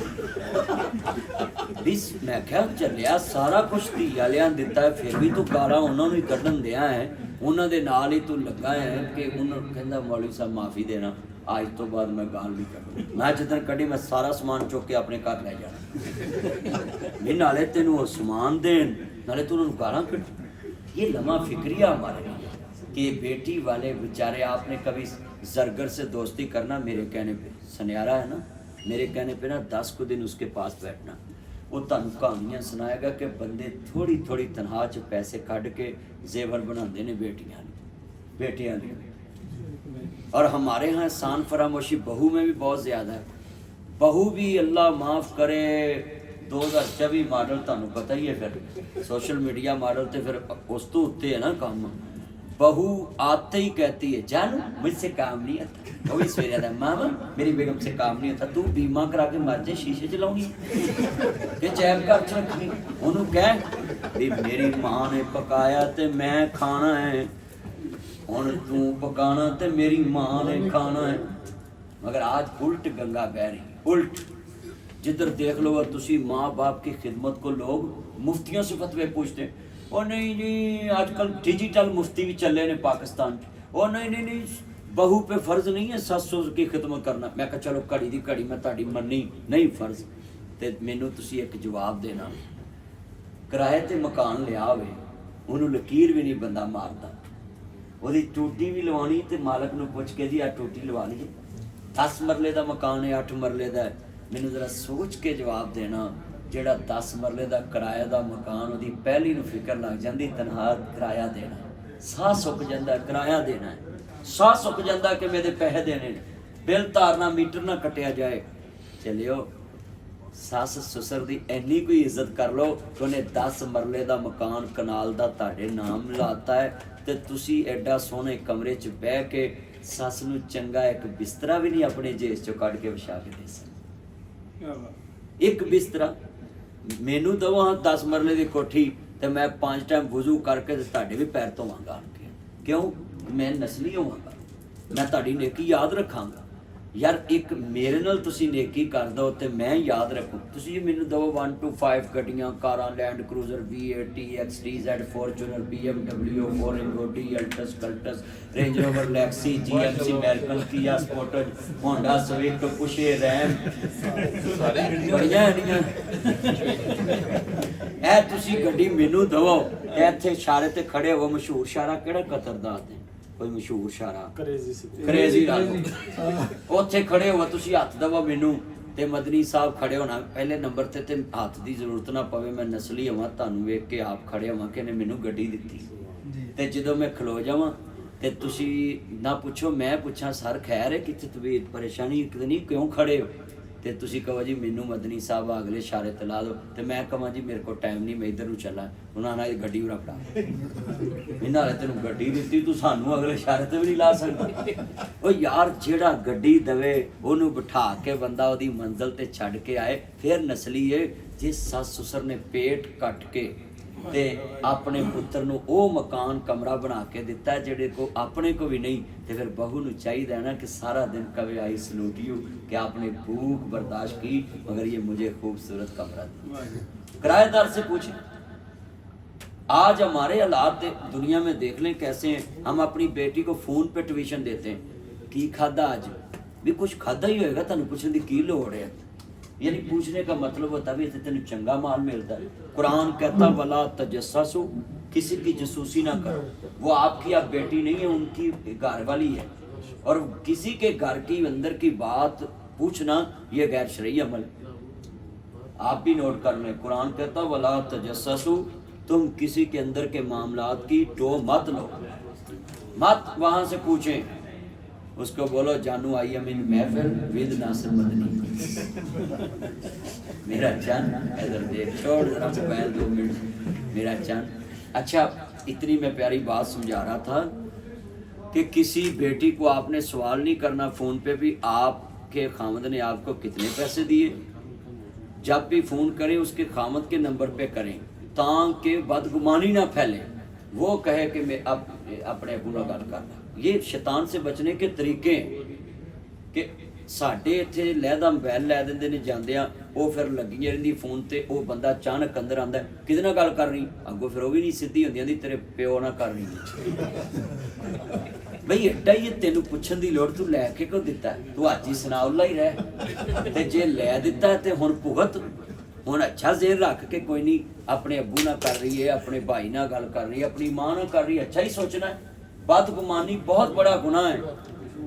ਮੈਂ ਕਿਹਾ ਚੱਲਿਆ ਸਾਰਾ ਕੁਛ ਧੀ ਵਾਲਿਆਂ ਦਿੱਤਾ, ਫਿਰ ਵੀ ਤੂੰ ਗਾਲਾਂ ਉਹਨਾਂ ਨੂੰ ਹੀ ਕੱਢਣ ਦਿਆ ਹੈ, ਉਹਨਾਂ ਦੇ ਨਾਲ ਹੀ ਤੂੰ ਲੱਗਾ ਹੈ ਕਿ ਉਹਨਾਂ ਨੂੰ। ਕਹਿੰਦਾ ਮੌਲਵੀ ਸਾਹਿਬ ਮਾਫੀ ਦੇਣਾ, ਅੱਜ ਤੋਂ ਬਾਅਦ ਮੈਂ ਗਾਲ ਨਹੀਂ ਕੱਢੂ। ਮੈਂ ਜਿੱਦਣ ਕੱਢੀ ਮੈਂ ਸਾਰਾ ਸਮਾਨ ਚੁੱਕ ਕੇ ਆਪਣੇ ਘਰ ਲੈ ਜਾਣਾ। ਵੀ ਨਾਲੇ ਤੈਨੂੰ ਉਹ ਸਮਾਨ ਦੇਣ, ਨਾਲੇ ਤੂੰ ਉਹਨਾਂ ਨੂੰ ਗਾਲਾਂ ਕੱਢ। یہ لمحہ فکریہ ہمارے کہ بیٹی والے بیچارے آپ نے کبھی زرگر سے دوستی کرنا میرے کہنے پہ، سنیارا ہے نا، میرے کہنے پہ نا 10 کو دن اس کے پاس بیٹھنا، وہ تن کہانیاں سنائے گا کہ بندے تھوڑی تھوڑی تنہا چ پیسے کھڈ کے زیور بناتے ہیں بیٹیاں نے۔ اور ہمارے ہاں احسان فراموشی بہو میں بھی بہت زیادہ ہے۔ بہو بھی اللہ معاف کرے 2024 ماڈل تمہیں پتہ ہی ہے، پھر سوشل میڈیا ماڈل تے پھر اس تو اتنے ہے نا کام۔ بہو آتے ہی کہتی ہے جانو مجھ سے کام نہیں آتا، وہ بھی سویرے آتا ہے ماما میری بیگم سے کام نہیں آتا، تو بیمہ کرا کے مر جائے شیشے چلاؤنی کہ چیب کر چ رکھنی، انہوں کہہ بھی میری ماں نے پکایا تے میں کھانا ہے، ہن تو پکانا تے میری ماں نے کھانا ہے۔ مگر آج الٹ گنگا بہ رہی، الٹ جدھر دیکھ لو تسی ماں باپ کی خدمت کو لوگ مفتیوں سے فتوے پوچھتے ہیں، او نہیں جی آج کل ڈیجیٹل مفتی بھی چلے نے پاکستان، او نہیں بہو پہ فرض نہیں ہے سس سس کی خدمت کرنا۔ میں کہا چلو کڑی دی کڑی میں تاڑی مننی نہیں فرض، تے مینوں تسی ایک جواب دینا، کرائے تے مکان لیا ہوئے انہوں لکیر بھی نہیں بندہ مارتا، وہ دی ٹوٹی بھی لوانی تے مالک نو پوچھ کے جی آ ٹوٹی لوا لیے، 10 مرلے دا مکان ہے 8 مرلے دا ہے، مینوں ذرا سوچ کے جواب دینا، جیڑا 10 مرلے دا کرایہ دا مکان وہ پہلی نو فکر لگ جاندی تنہا کرایہ دینا، ساہ سک جاندہ کرایہ دینا ہے، ساہ سک جاندہ کہ میرے پیسے دینے، بل تارنا میٹر نہ کٹیا جائے۔ چلیو ساس سسر دی اینی کوئی عزت کر لو کہ انہیں 10 مرلے دا مکان کنال دا تاڑے نام لاتا ہے، تے تسی ایڈا سونے کمرے چ بہ کے ساس نو چنگا ایک بسترا بھی نہیں اپنے جیس چو کٹ کے وشا کے دے سکتے۔ ایک بسترا مینوں دو ہاں 10 مرلے دی کوٹھی تے میں 5 ٹائم وضو کر کے تاڑے بھی پیر تو وانگا آن کے، کیوں میں نسلی ہوں گا، میں تاڑی نیکی یاد رکھاں گا۔ یار ایک میرے نال تسی نیکی کر دو تے میں یاد رکھوں، تسی مینوں دو 1 to 5 گڈیاں کاراں Land Cruiser V8 TX TZ Fortuner BMW فورنگو ڈی Altis Cultus Range Rover Lexus GMC میرکل Kia Sportage Honda Swift Porsche ریم بڑیاں نہیں اے تسی گڈی مینوں دو، ایتھے اشارے تے کھڑے ہو، مشہور شاعرہ کیڑا قطرداد ہے کوئی مشہور شاعرہ کریزی راجو اوتھے کھڑے ہوا تسی ہاتھ دوا مینوں تے مدنی صاحب کھڑے ہونا پہلے نمبر تے ہاتھ دی ضرورت نہ پوے، میں نسلی ہواں تانوں ویکھ کے آپ کھڑے ہواں کہ نے مینوں گڈی دتی تے جدوں میں کھلو جاواں تے تسی نہ پوچھو میں پوچھاں سر خیر ہے کتنے طبیعت پریشانی نہیں کیوں کھڑے ہو تے تسی کہو جی مینوں مدنی صاحب اگلے اشارے تے لا دو تے میں کہاں جی میرے کو ٹائم نہیں میں ادھر نوں چلا، انہاں نے گڈی ورا پڑا انہاں نے تینوں گڈی دتی تو سانوں اگلے اشارے تے بھی نہیں لا سکدے۔ او یار جیڑا گڈی دوے اونوں بٹھا کے بندہ اودی منزل تے چھڈ کے آئے پھر نسلی ہے۔ جس سس سسر نے پیٹ کٹ کے تے اپنے پتر نو او مکان کمرہ بنا کے دیتا ہے جڑے کو اپنے کو بھی نہیں، تے پھر بہو نو چاہیے نا کہ سارا دن کبھی آئی سلوٹیو کہ آپ نے بھوک برداشت کی مگر یہ مجھے خوبصورت کمرہ دیا۔ کرایہ دار سے پوچھیں آج ہمارے حالات دنیا میں دیکھ لیں کیسے ہیں، ہم اپنی بیٹی کو فون پہ ٹیوشن دیتے ہیں کی کھادا آج بھی کچھ کھادا ہی ہوئے گا تانوں پوچھنے دی کی لوڑ ہے، یعنی پوچھنے کا مطلب ہوتا بھی تینوں چنگا مال ملتا ہے۔ قرآن کہتا ولا تجسسوا، کسی کی جاسوسی نہ کرو، وہ آپ کی اب بیٹی نہیں ہے ان کی گھر والی ہے، اور کسی کے گھر کی اندر کی بات پوچھنا یہ غیر شرعی عمل، آپ بھی نوٹ کر لیں۔ قرآن کہتا ولا تجسسوا، تم کسی کے اندر کے معاملات کی ٹو مت لو، مت وہاں سے پوچھیں اس کو بولو جانو آئی ایم ان محفل ود ناصر مدنی. میرا چند ادھر دیکھ, چھوڑ ذرا موبائل 2 منٹ. میرا چند اچھا اتنی میں پیاری بات سمجھا رہا تھا کہ کسی بیٹی کو آپ نے سوال نہیں کرنا فون پہ بھی آپ کے خامد نے آپ کو کتنے پیسے دیے. جب بھی فون کریں اس کے خامد کے نمبر پہ کریں تاکہ بدگمانی نہ پھیلے. وہ کہے کہ میں اب اپنے ابو نال گل کرنا. یہ شیطان سے بچنے کے طریقے ہیں کہ ساڈے اتنے لہدا موبائل لے دیں نے جاندیاں وہ پھر لگی رہی فون تے. وہ بندہ اچانک اندر آتا ہے کدے نال گل کرنی, اگوں پھر وہ بھی نہیں سیدھی ہوندی تیرے پیو نہ کرنی. بھئی ایڈا ہی تینوں پوچھن دی لوڑ تو لے کے کیوں دیتا ہے, تو اج ہی سنا اللہ ہی رہ تے جے لے دیتا ہے تے ہن بھگت. ہن اچھا ذہن رکھ کے کوئی نہیں اپنے ابو نہ کر رہی ہے, اپنے بھائی نہ گل کر رہی ہے, اپنی ماں نہ کر رہی ہے, اچھا ہی سوچنا ہے. بدگمانی بہت بڑا گناہ ہے.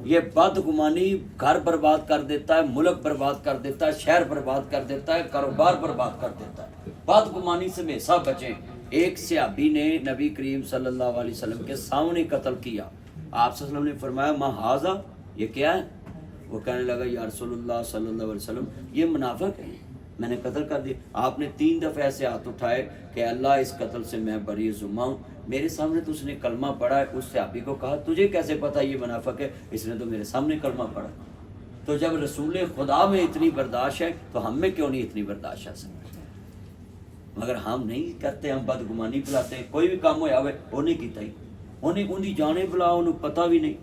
یہ بدگمانی گھر برباد کر دیتا ہے, ملک برباد کر دیتا ہے, شہر برباد کر دیتا ہے, کاروبار برباد کر دیتا ہے. بدگمانی سے ہمیشہ بچیں. ایک صحابی نے نبی کریم صلی اللہ علیہ وسلم کے سامنے قتل کیا. آپ صلی اللہ علیہ وسلم نے فرمایا ما ھذا, یہ کیا ہے؟ وہ کہنے لگا یا رسول اللہ صلی اللہ علیہ وسلم یہ منافق ہے, میں نے قتل کر دیا. آپ نے 3 دفعہ ایسے ہاتھ اٹھائے کہ اللہ اس قتل سے میں بری ذمہ ہوں. میرے سامنے تو اس نے کلمہ پڑھا ہے. اس صحابی کو کہا تجھے کیسے پتا یہ منافق ہے؟ اس نے تو میرے سامنے کلمہ پڑھا. تو جب رسول خدا میں اتنی برداشت ہے تو ہم میں کیوں نہیں اتنی برداشت آ سکتی؟ مگر ہم نہیں کرتے, ہم بدگمانی پلاتے ہیں. کوئی بھی کام ہوا وہ نہیں کیتا ہی, انہیں ان کی جانے بلا, انہیں پتہ بھی نہیں.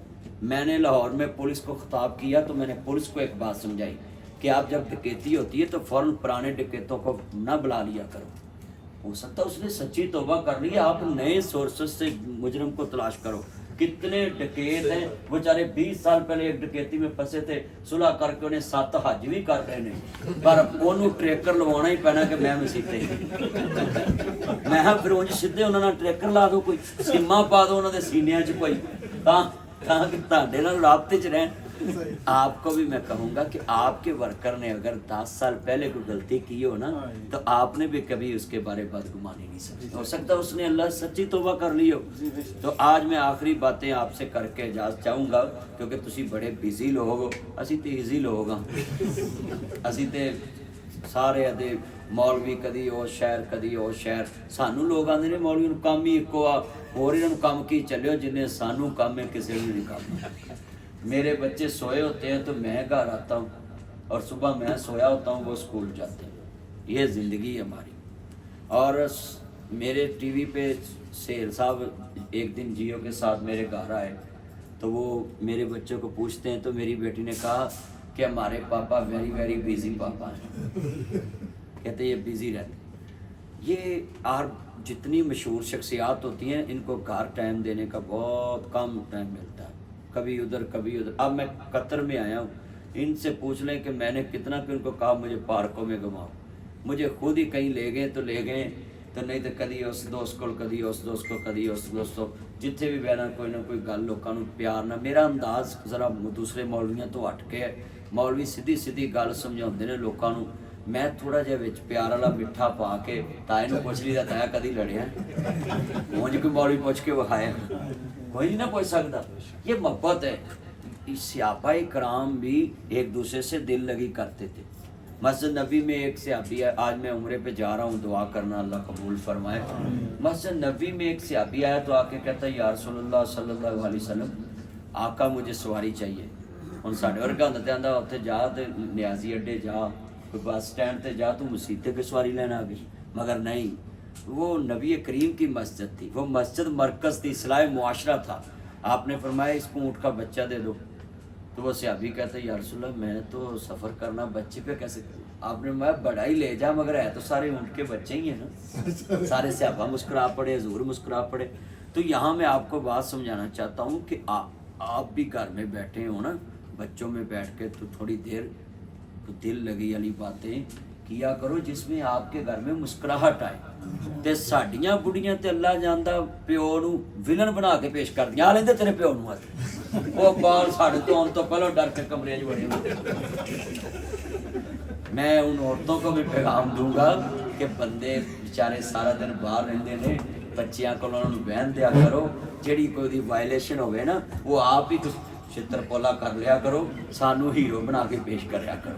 میں نے لاہور میں پولیس کو خطاب کیا تو میں نے پولیس کو ایک بات سمجھائی کہ آپ جب ڈکیتی ہوتی ہے تو فوراً پرانے ڈکیتوں کو نہ بلا لیا کرو. ہو سکتا ہے اس نے سچی توبہ کر لی ہے, آپ نئے سورسز سے مجرم کو تلاش کرو. کتنے ڈکیت ہیں بیچارے 20 سال پہلے ایک ڈکیتی میں پھنسے تھے, صلح کر کے انہیں 7 حج بھی کر رہے ہیں, پر انہوں ٹریکر لوانا ہی پینا کہ میں مسیتے میں ہاں پھر انج سیدھے انہوں نے ٹریکر لا دو, کوئی سیما پا دو انہوں نے سینیاں چ کوئی تاکہ تہاڈے نال رابطے چ رہن. آپ کو بھی میں کہوں گا کہ آپ کے ورکر نے اگر 10 سال پہلے کوئی غلطی کی ہو نا تو آپ نے بھی کبھی اس کے بارے بدگمانی نہیں سمجھی. ہو سکتا ہے اس نے اللہ سچی توبہ کر لی ہو. تو آج میں آخری باتیں آپ سے کر کے اجازت چاہوں گا کیونکہ تسی بڑے بیزی لوگ ہو, اسی تے ایزی لوگ ہاں. اسی تے سارے ادے مولوی کدی او شہر کدی او شہر. سانو لوگ آندے نے مولوی نوں کام ہی ایکو آ, اور انہاں نوں کام کی چلیو جنہیں سانو کام ہے کسی نے نہیں کام. میرے بچے سوئے ہوتے ہیں تو میں گھر آتا ہوں, اور صبح میں سویا ہوتا ہوں وہ اسکول جاتے ہیں. یہ زندگی ہے ہماری. اور میرے ٹی وی پہ سہیل صاحب ایک دن جیو کے ساتھ میرے گھر آئے تو وہ میرے بچوں کو پوچھتے ہیں تو میری بیٹی نے کہا کہ ہمارے پاپا ویری ویری بیزی پاپا ہیں. کہتے یہ بیزی رہتے. یہ اور جتنی مشہور شخصیات ہوتی ہیں ان کو گھر ٹائم دینے کا بہت کم ٹائم ملتا ہے, کبھی ادھر کبھی ادھر. اب میں قطر میں آیا ہوں, ان سے پوچھ لیں کہ میں نے کتنا کہ ان کو کہا مجھے پارکوں میں گھماؤ. مجھے خود ہی کہیں لے گئے تو لے گئے, تو نہیں تو کدی اس دوست کو کدی اس دوست کو کدی اس دوست کو, جتنے بھی بہنا کوئی نہ کوئی گل لوگوں پیار نہ. میرا انداز ذرا دوسرے مولویاں تو ہٹ کے ہے. مولوی سیدھی سیدھی گل سمجھاتے ہیں لوگوں, میں تھوڑا جہا وچ پیار والا میٹھا پا کے تائے نوں پوچھ لی تایا کدی لڑیا مجھے کوئی مولوی پوچھ کے وکھایا, کوئی نہیں نہ پوچھ سکتا. یہ محبت ہے. صحابہ کرام بھی ایک دوسرے سے دل لگی کرتے تھے. مسجد نبی میں ایک صحابی ہے, آج میں عمرے پہ جا رہا ہوں, دعا کرنا اللہ قبول فرمائے. مسجد نبی میں ایک صحابی آیا تو آ کے کہتا ہے یا رسول اللہ صلی اللہ علیہ وسلم آقا مجھے سواری چاہیے. ہن ساڈے ورگا ہوندا تے آندا اوتھے جا تے نیازی اڈے جا, کوئی بس اسٹینڈ تے جا, تو مسیتے پہ سواری لینا آ گئی. مگر نہیں, وہ نبی کریم کی مسجد تھی, وہ مسجد مرکز تھی, اصلاح معاشرہ تھا. آپ نے فرمایا اس کو اونٹ کا بچہ دے دو. تو وہ صحابی کہتے ہیں یا رسول اللہ میں تو سفر کرنا بچے پہ کیسے کروں. آپ نے فرمایا بڑا ہی لے جا, مگر ہے تو سارے اونٹ کے بچے ہی ہیں نا. سارے صحابہ مسکرا پڑے, حضور مسکرا پڑے. تو یہاں میں آپ کو بات سمجھانا چاہتا ہوں کہ آپ بھی گھر میں بیٹھے ہو نا, بچوں میں بیٹھ کے تو تھوڑی دیر دل لگی والی باتیں کیا کرو جس میں آپ کے گھر میں مسکراہٹ آئے. تے ساڈیاں بڑیاں تے اللہ جاندا پیو نو ولن بنا کے پیش کر دیا, آ لیندے تیرے پیو نو وہ بال ساڈے تو آن تو پہلو ڈر کے کمرے چ بڑے. میں ان عورتوں کو بھی پیغام دوں گا کہ بندے بیچارے سارا دن باہر رہندے نے, بچیاں کو انہوں نے بہن دیا کرو, جیڑی کوئی دی وائلیشن ہوئے نا وہ آپ ہی ਛਿੱਤਰ-ਪੋਲਾ ਕਰ ਲਿਆ ਕਰੋ, ਸਾਨੂੰ ਹੀਰੋ ਬਣਾ ਕੇ ਪੇਸ਼ ਕਰਿਆ ਕਰੋ।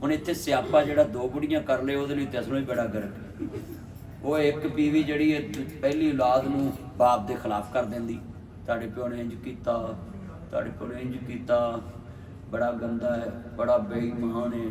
ਹੁਣ ਇੱਥੇ ਸਿਆਪਾ ਜਿਹੜਾ ਦੋ ਬੁੜੀਆਂ ਕਰ ਲਏ ਉਹਦੇ ਲਈ ਤੇ ਅਸਲੋਂ ਹੀ ਬੜਾ ਗਰਕ। ਉਹ ਇੱਕ ਬੀਵੀ ਜਿਹੜੀ ਹੈ ਪਹਿਲੀ ਔਲਾਦ ਨੂੰ ਬਾਪ ਦੇ ਖਿਲਾਫ ਕਰ ਦਿੰਦੀ, ਤੁਹਾਡੇ ਪਿਓ ਨੇ ਇੰਜ ਕੀਤਾ, ਤੁਹਾਡੇ ਪਿਓ ਨੇ ਇੰਜ ਕੀਤਾ, ਬੜਾ ਗੰਦਾ ਹੈ, ਬੜਾ ਬੇਈਮਾਨ ਹੈ।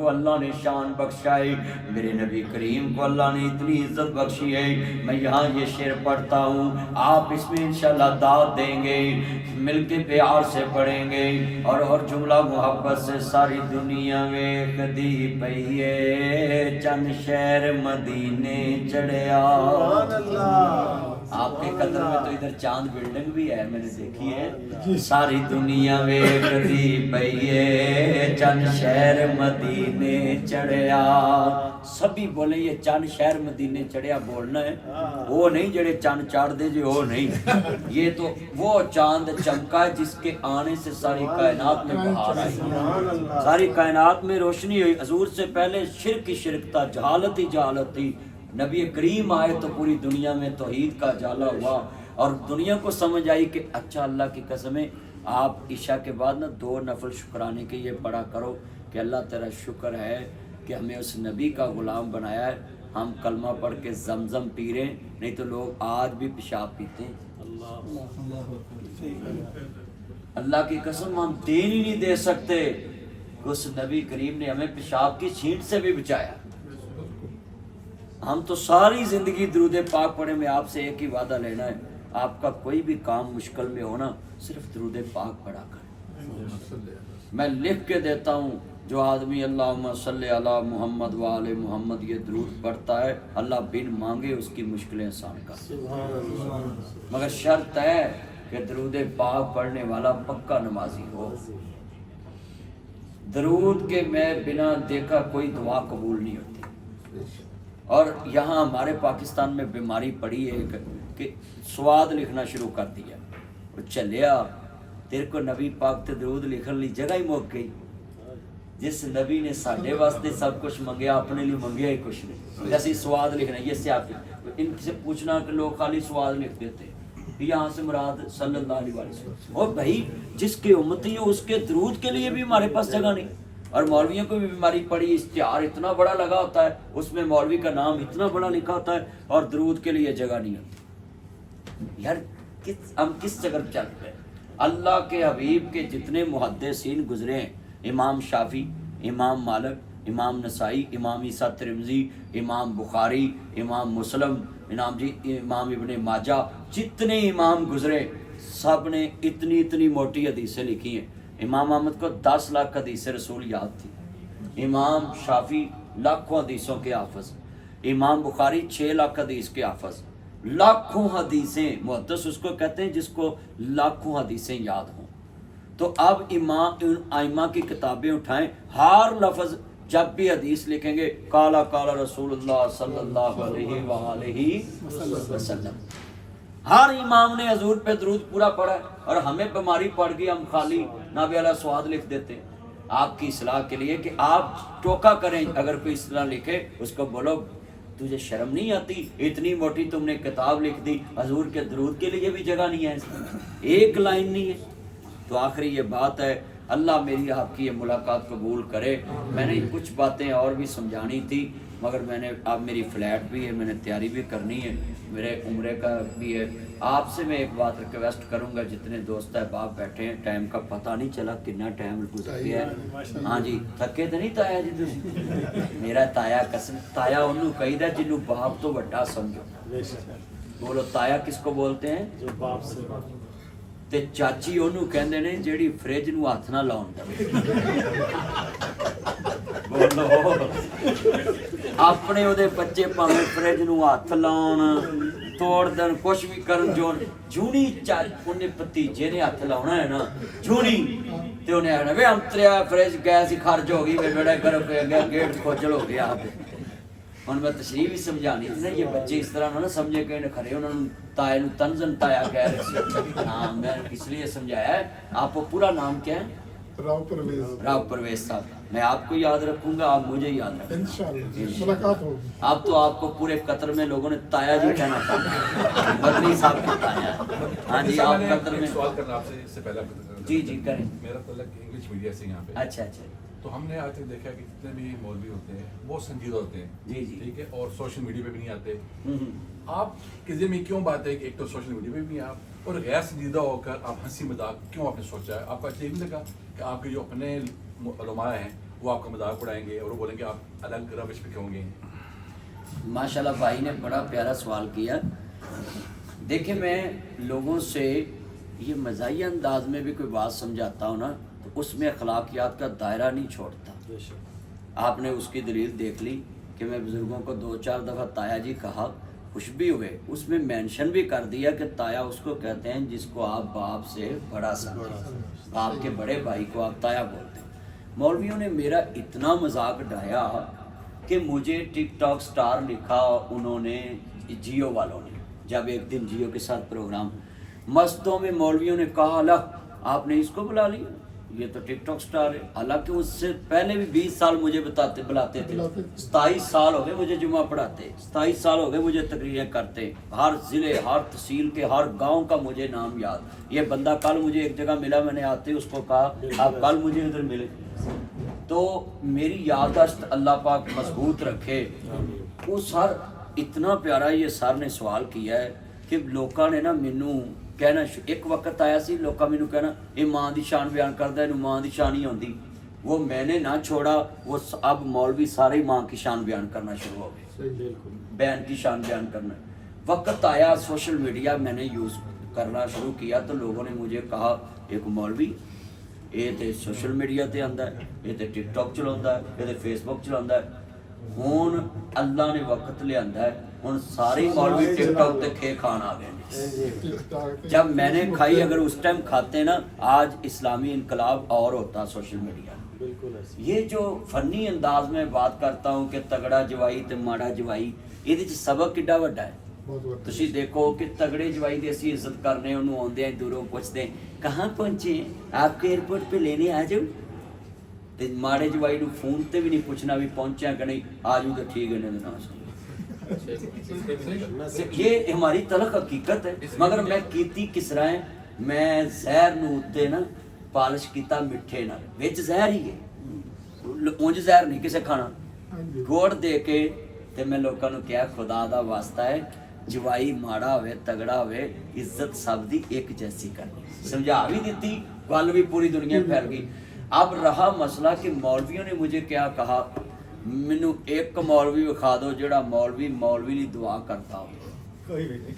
کو اللہ نے شان بخشا ہے، میرے نبی کریم کو اللہ نے اتنی عزت بخشی ہے. میں یہاں یہ شعر پڑھتا ہوں، آپ اس میں انشاءاللہ داد دیں گے، مل کے پیار سے پڑھیں گے. اور جملہ محبت سے. ساری دنیا میں کدی پئیے چند شہر مدینے چڑھیا. آپ کے قدر میں تو ادھر چاند بلڈنگ بھی ہے، میں نے دیکھی ہے. ساری دنیا میں کدی پئیے چند شہر مدینے چڑھیا. سبھی بولیں یہ چند شہر مدینے چڑھیا بولنا ہے، وہ نہیں جڑے چاند چاڑ دے جو وہ نہیں. یہ تو وہ چاند چمکا ہے جس کے آنے سے ساری کائنات میں بہار آئی، ساری کائنات میں روشنی ہوئی. حضور سے پہلے شرک ہی شرک تھا، جہالت ہی جہالت تھی. نبی کریم آئے تو پوری دنیا میں توحید کا اجالا ہوا اور دنیا کو سمجھ آئی کہ اچھا اللہ کی قسمیں آپ عشاء کے بعد نا 2 نفل شکرانے کے یہ پڑھا کرو کہ اللہ تیرا شکر ہے کہ ہمیں اس نبی کا غلام بنایا ہے. ہم کلمہ پڑھ کے زمزم پی رہے ہیں، نہیں تو لوگ آج بھی پیشاب پیتے ہیں. اللہ کی قسم ہم دین ہی نہیں دے سکتے. اس نبی کریم نے ہمیں پیشاب کی چھینٹ سے بھی بچایا. ہم تو ساری زندگی درود پاک پڑھے. میں آپ سے ایک ہی وعدہ لینا ہے، آپ کا کوئی بھی کام مشکل میں ہونا صرف درود پاک پڑھا کریں. میں لکھ کے دیتا ہوں، جو آدمی اللہم صلی علی محمد و آل محمد یہ درود پڑھتا ہے اللہ بن مانگے اس کی مشکلیں آسان کر. مگر شرط ہے کہ درود پاک پڑھنے والا پکا نمازی ہو. درود کے میں بنا دیکھا کوئی دعا قبول نہیں ہوتی. اور یہاں ہمارے پاکستان میں بیماری پڑی ہے کہ سواد لکھنا شروع کر دیا. وہ چلیا تیرے کو نبی پاک تے درود لکھن لی جگہ ہی موک گئی. جس نبی نے ساڈے واسطے سب کچھ منگیا اپنے لیے منگیا ہی کچھ نہیں. جیسے سواد لکھنا یہ سیاسی ان سے پوچھنا کہ لوگ خالی سواد لکھ دیتے یہاں سے مراد صلی اللہ علیہ وسلم. اور بھائی جس کے امتی ہو اس کے درود کے لیے بھی ہمارے پاس جگہ نہیں. اور مولویوں کو بھی بیماری پڑی، اشتہار اتنا بڑا لگا ہوتا ہے اس میں مولوی کا نام اتنا بڑا لکھا ہوتا ہے اور درود کے لیے جگہ نہیں ہوتی. یار ہم کس جگہ چل رہے ہیں؟ اللہ کے حبیب کے جتنے محدثین گزرے ہیں، امام شافعی، امام مالک، امام نسائی، امام عیسیٰ ترمذی، امام بخاری، امام مسلم، امام ابن ماجہ، جتنے امام گزرے سب نے اتنی موٹی حدیثیں لکھی ہیں. امام احمد کو 10 لاکھ حدیث رسول یاد تھی. امام شافعی لاکھوں حدیثوں کے حافظ. امام بخاری 6 لاکھ حدیث کے حافظ. لاکھوں حدیثیں. محدث اس کو کہتے ہیں جس کو لاکھوں حدیثیں یاد ہوں. تو اب ائمہ کی کتابیں اٹھائیں، ہر لفظ جب بھی حدیث لکھیں گے کالا کالا رسول اللہ صلی اللہ علیہ وآلہ وسلم. ہر امام نے حضور پہ درود پورا پڑھا ہے. اور ہمیں بیماری پڑ گئی، ہم خالی نبی علیہ سواد لکھ دیتے ہیں. آپ کی اصلاح کے لیے کہ آپ ٹوکا کریں، اگر کوئی اصلاح لکھے اس کو بولو تجھے شرم نہیں آتی؟ اتنی موٹی تم نے کتاب لکھ دی، حضور کے درود کے لیے بھی جگہ نہیں ہے اس میں، ایک لائن نہیں ہے. تو آخری یہ بات ہے، اللہ میری آپ کی یہ ملاقات قبول کرے. میں نے کچھ باتیں اور بھی سمجھانی تھی مگر میں نے اب میری فلیٹ بھی ہے، میں نے تیاری بھی کرنی ہے، میرے عمرے کا بھی ہے. آپ سے میں ایک بات ریکویسٹ کروں گا، جتنے دوست احباب بیٹھے ہیں، ٹائم کا پتہ نہیں چلا کتنا ٹائم گزر گیا ہے. ہاں جی تھکے تو نہیں تایا جی تسی؟ میرا تایا قسم تایا انہوں کہیدا جنوں باپ تو بڑا سمجھو. بولو تایا کس کو بولتے ہیں؟ جو باپ سے. تے چاچی انہوں کہندے نے جیڑی فریج نو ہاتھ نہ لاؤن دے. بولو اپنے او دے بچے پاویں فریج نو ہاتھ لاؤن توڑ دن کچھ بھی کرن جو جھونی انہیں بھتیجے نے ہاتھ لاؤنا ہے نا جھونی تے انہیں آخنا وے انتریا فریج گیس ہی خرچ ہو گئی وے بیڑا کرو گیا گیٹ کھوجل ہو گیا. ہن میں تشریح بھی سمجھانی تھی نا، یہ بچے اس طرح نہ سمجھے کہ کھڑے انہوں نے تائے نو تنزن تایا کہہ رہے سی. ہاں میں اس لیے سمجھایا ہے. آپ کو پورا نام کیا ہے؟ راؤ پرویز صاحب. میں آپ کو یاد رکھوں گا، آپ مجھے یاد رکھیں انشاءاللہ. اب تو آپ کو پورے قطر میں لوگوں نے تایا جی کہنا تھا، مدنی صاحب کا تایا. ہاں جی آپ قطر میں سوال کرنا آپ سے اس سے پہلا. جی جی کریں. میرا تعلق انگلش میڈیا سے یہاں پہ. اچھا اچھا. تو ہم نے آج تک دیکھا کہ جتنے بھی مولوی ہوتے ہیں بہت سنجیدہ ہوتے ہیں. جی جی ٹھیک ہے. اور سوشل میڈیا پہ بھی نہیں آتے. آپ کے ذہن میں کیوں بات ہے کہ ایک تو سوشل میڈیا پہ بھی آپ اور غیر سنجیدہ ہو کر آپ ہنسی مذاق کیوں آپ نے سوچا ہے؟ آپ کو اچھا نہیں لگا کہ آپ کے جو اپنے علماء ہیں وہ آپ کا مذاق اڑائیں گے اور وہ بولیں گے آپ الگ روش پہ کیوں گے؟ ماشاءاللہ بھائی نے بڑا پیارا سوال کیا. دیکھیں میں لوگوں سے یہ مزاحیہ انداز میں بھی کوئی بات سمجھاتا ہوں نا تو اس میں اخلاقیات کا دائرہ نہیں چھوڑتا. آپ نے اس کی دلیل دیکھ لی کہ میں بزرگوں کو 2-4 دفعہ تایا جی کہا، خوش بھی ہوئے. اس میں مینشن بھی کر دیا کہ تایا اس کو کہتے ہیں جس کو آپ باپ سے بڑا سمجھیں، آپ کے بڑے بھائی کو آپ تایا بولتے ہیں. مولویوں نے میرا اتنا مذاق ڈھایا کہ مجھے ٹک ٹاک سٹار لکھا انہوں نے، جیو والوں نے. جب ایک دن جیو کے ساتھ پروگرام مستوں میں مولویوں نے کہا اللہ آپ نے اس کو بلا لیا، یہ تو ٹک ٹاک سٹار ہے. حالانکہ اس سے پہلے بھی 20 سال مجھے بلاتے تھے. 27 سال ہو گئے مجھے جمعہ پڑھاتے، 27 سال ہو گئے مجھے تقریریں کرتے، ہر ضلع ہر تحصیل کے ہر گاؤں کا مجھے نام یاد. یہ بندہ کل مجھے ایک جگہ ملا، میں نے آتے اس کو کہا آپ کل مجھے ادھر ملے. تو میری یادداشت اللہ پاک مضبوط رکھے. وہ سر اتنا پیارا یہ سر نے سوال کیا ہے کہ لوکاں نے نا مینوں کہنا، ایک وقت آیا سی لوکاں مینوں کہنا یہ ماں دی شان بیان کردا ہے، اینوں ماں دی شان ہی ہوندی. وہ میں نے نہ چھوڑا، وہ اب مولوی سارے ماں کی شان بیان کرنا شروع ہو گئے، بہن کی شان بیان کرنا. وقت آیا سوشل میڈیا میں نے یوز کرنا شروع کیا تو لوگوں نے مجھے کہا ایک مولوی یہ تو سوشل میڈیا تے آندا ہے، یہ تو ٹک ٹاک چلاوندا ہے، یہ تو فیس بک چلاوندا ہے. ہن اللہ نے وقت لے آندا ہے، ہن سارے مولوی ٹک ٹاک تے کھے کھان آ گئے. جب میں نے کھائی، اگر اس ٹائم کھاتے نا آج اسلامی انقلاب اور ہوتا سوشل میڈیا. یہ جو فنی انداز میں بات کرتا ہوں کہ تگڑا جوائی تے ماڑا جوائی، یہ سبق کڈا وڈا ہے. تسی دیکھو کہ تگڑے جوائی دی اسی عزت کرنے، انہوں آندے ہیں دوروں پوچھتے ہیں کہاں پہنچے ہیں آپ کے ایئرپورٹ پہ لینے آ جاؤ. تے ماڑے جوائی نو فون تے بھی نہیں پوچھنا بھی پہنچیا کہ نہیں، آ جاؤ تو ٹھیک ہے نہیں تو نہ. یہ ہماری تلخ حقیقت ہے. مگر میں کیتی کس طرح ہے، میں زہر نو اتے نا پالش کیتا مٹھے نال، وچ زہر ہی ہے، اونج زہر نہیں کسے کھانا. گوڑ دے کے تے میں لوکاں نو کہا خدا دا واسطہ ہے جوائی ماڑا ہوئے تگڑا ہوئے عزت سب دی ایک جیسی کرنی. سمجھا بھی دیتی، گل بھی پوری دنیا پھیل گئی. اب رہا مسئلہ کہ مولویوں نے مجھے کیا کہا، مینوں ایک مولوی وکھا دو جڑا مولوی لی دعا کرتا ہو،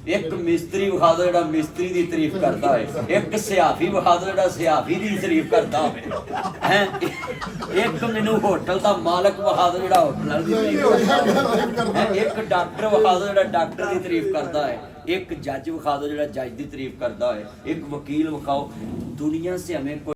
ایک مستری وکھا دو جڑا مستری دی تعریف کرتا ہے، ایک سیافی وکھا دو جڑا سیافی دی تعریف کرتا ہے، ایک مینوں ہوٹل دا مالک وکھا دو جڑا ہوٹل دی تعریف کرتا ہے، ایک ڈاکٹر وکھا دو جڑا ڈاکٹر دی تعریف کرتا ہے، ایک جج وکھا دو جڑا جج دی تعریف کرتا ہے، ایک وکیل وکھاؤ. دنیا سے ہمیں